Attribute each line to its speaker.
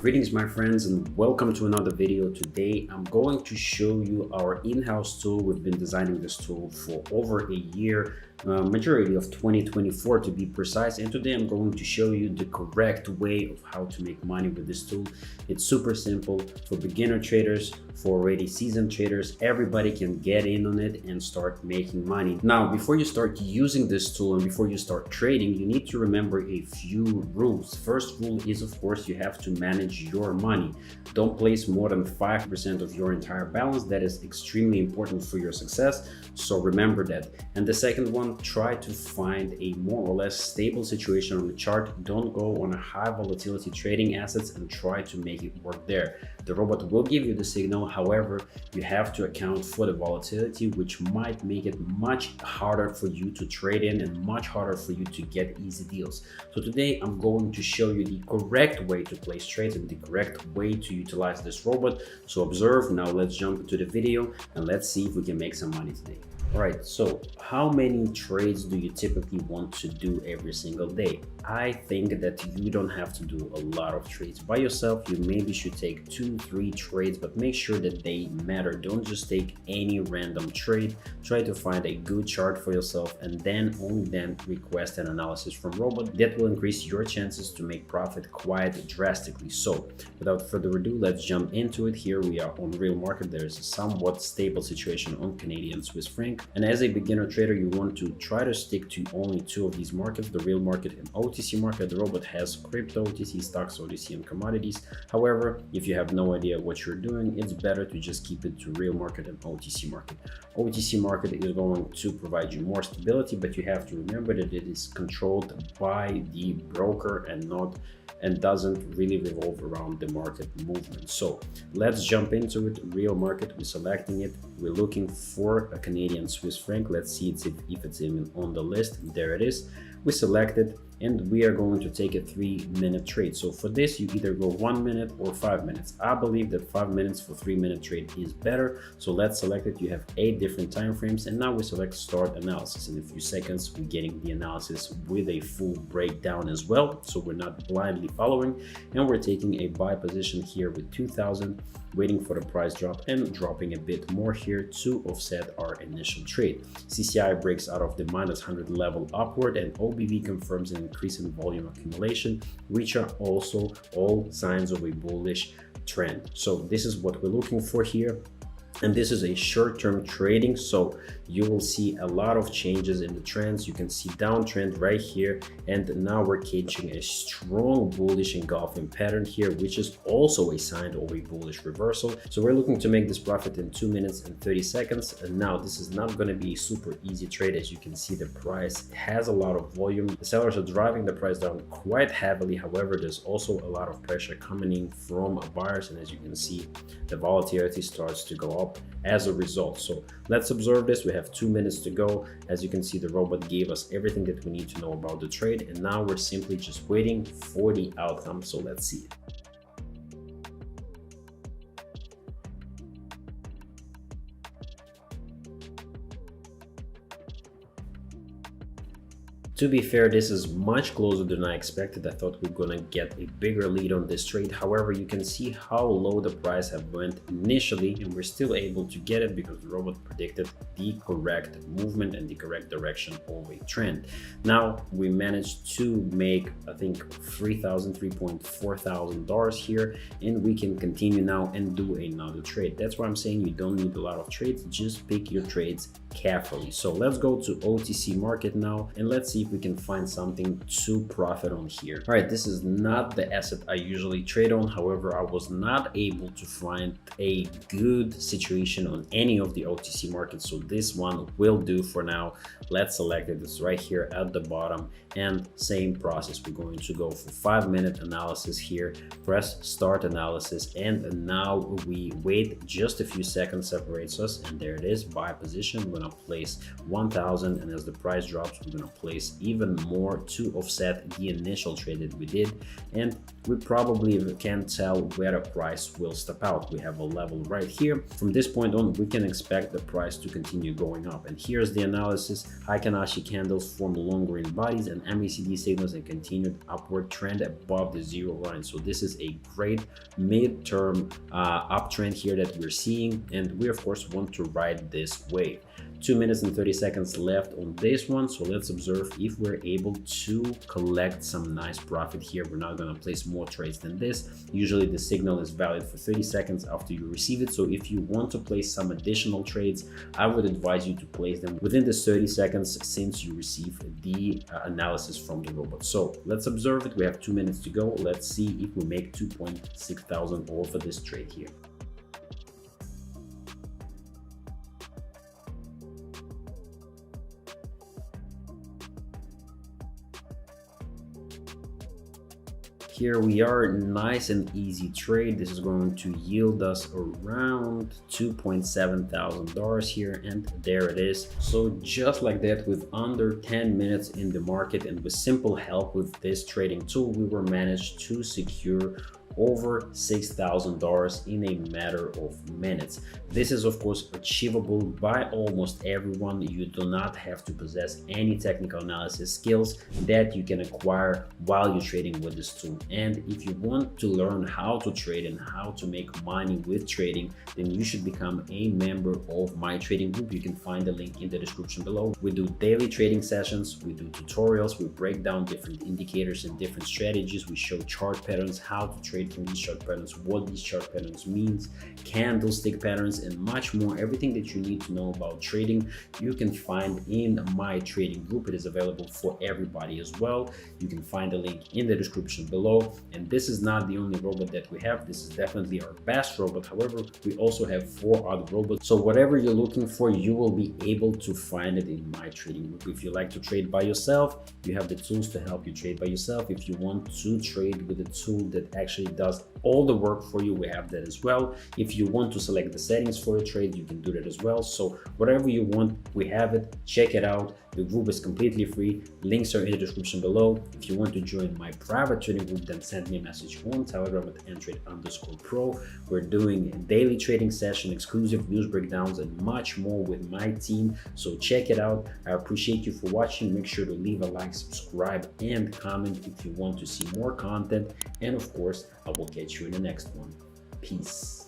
Speaker 1: Greetings my friends and welcome to another video. Today I'm going to show you our in-house tool. We've been designing this tool for over a year, majority of 2024 to be precise, and today I'm going to show you the correct way of how to make money with this tool. It's super simple for beginner traders, for already seasoned traders. Everybody can get in on it and start making money. Now, before you start using this tool and before you start trading, you need to remember a few rules. First rule is, of course, you have to manage your money. Don't place more than 5% of your entire balance. That is extremely important for your success, so remember that. And the second one, try to find a more or less stable situation on the chart. Don't go on a high volatility trading assets and try to make it work there. The robot will give you the signal. However, you have to account for the volatility, which might make it much harder for you to trade in and much harder for you to get easy deals. So today I'm going to show you the correct way to place trades and the correct way to utilize this robot. So observe. Now let's jump into the video and let's see if we can make some money today. All right, so how many trades do you typically want to do every single day? I think that you don't have to do a lot of trades by yourself. You maybe should take 2-3 trades, but make sure that they matter. Don't just take any random trade. Try to find a good chart for yourself and then only then request an analysis from robot. That will increase your chances to make profit quite drastically. So without further ado, let's jump into it. Here we are on real market. There is a somewhat stable situation on Canadian Swiss franc. And as a beginner trader, you want to try to stick to only two of these markets, the real market and OTC market. The robot has crypto, OTC, stocks, OTC, and commodities. However, if you have no idea what you're doing, it's better to just keep it to real market and OTC market. OTC market is going to provide you more stability, but you have to remember that it is controlled by the broker and doesn't really revolve around the market movement. So let's jump into it. Real market, we're selecting it. We're looking for a Canadian Swiss franc. Let's see if it's even on the list. There it is. We select it and we are going to take a 3-minute trade. So for this, you either go 1 minute or 5 minutes. I believe that 5 minutes for 3-minute trade is better. So let's select it. You have 8 different time frames, and now we select start analysis. In a few seconds, we're getting the analysis with a full breakdown as well. So we're not blindly following, and we're taking a buy position here with 2000, waiting for the price drop and dropping a bit more here to offset our initial trade. CCI breaks out of the -100 level upward, and OBV confirms an increase in volume accumulation, which are also all signs of a bullish trend. So this is what we're looking for here. And this is a short-term trading, so you will see a lot of changes in the trends. You can see downtrend right here, and now we're catching a strong bullish engulfing pattern here, which is also a sign of a bullish reversal. So we're looking to make this profit in 2 minutes and 30 seconds. And now this is not going to be a super easy trade. As you can see, the price has a lot of volume. The sellers are driving the price down quite heavily. However, there's also a lot of pressure coming in from buyers, and as you can see, the volatility starts to go up as a result. So let's observe this. We have 2 minutes to go. As you can see, the robot gave us everything that we need to know about the trade, and now we're simply just waiting for the outcome. So let's see it. To be fair, this is much closer than I expected. I thought we were gonna get a bigger lead on this trade. However, you can see how low the price have went initially, and we're still able to get it because the robot predicted the correct movement and the correct direction of a trend. Now we managed to make, I think, $3,400 here, and we can continue now and do another trade. That's why I'm saying you don't need a lot of trades. Just pick your trades carefully. So let's go to OTC market now, and let's see if we can find something to profit on here. All right, this is not the asset I usually trade on. However, I was not able to find a good situation on any of the OTC markets, so this one will do for now. Let's select it. It's right here at the bottom, and same process. We're going to go for 5-minute analysis here, press start analysis, and now we wait just a few seconds, separates us, and there it is, buy position. We're gonna place 1000, and as the price drops, we're gonna place us even more to offset the initial trade that we did, and we probably can tell where the price will step out. We have a level right here. From this point on, we can expect the price to continue going up. And here's the analysis. Heikin-Ashi candles form long green bodies and MACD signals a continued upward trend above the zero line. So this is a great mid-term uptrend here that we're seeing, and we of course want to ride this wave. 2 minutes and 30 seconds left on this one, so let's observe if we're able to collect some nice profit here. We're not going to place more trades than this. Usually the signal is valid for 30 seconds after you receive it, so if you want to place some additional trades, I would advise you to place them within this 30 seconds since you receive the analysis from the robot. So let's observe it. We have 2 minutes to go. Let's see if we make 2.6 thousand off of this trade here. Here we are, nice and easy trade. This is going to yield us around $2.7 thousand here, and there it is. So just like that, with under 10 minutes in the market and with simple help with this trading tool, we were managed to secure over $6,000 in a matter of minutes. This is of course achievable by almost everyone. You do not have to possess any technical analysis skills that you can acquire while you're trading with this tool. And if you want to learn how to trade and how to make money with trading, then you should become a member of my trading group. You can find the link in the description below. We do daily trading sessions, we do tutorials, we break down different indicators and different strategies, we show chart patterns, how to trade from these chart patterns, what these chart patterns means, candlestick patterns, and much more. Everything that you need to know about trading you can find in my trading group. It is available for everybody as well. You can find the link in the description below. And this is not the only robot that we have. This is definitely our best robot. However, we also have 4 other robots, so whatever you're looking for, you will be able to find it in my trading group. If you like to trade by yourself, you have the tools to help you trade by yourself. If you want to trade with a tool that actually does all the work for you, we have that as well. If you want to select the settings for a trade, you can do that as well. So whatever you want, we have it. Check it out. The group is completely free. Links are in the description below. If you want to join my private trading group, then send me a message on Telegram at ntrade_pro. We're doing a daily trading session, exclusive news breakdowns, and much more with my team. So check it out. I appreciate you for watching. Make sure to leave a like, subscribe, and comment if you want to see more content. And of course, I will catch you in the next one. Peace.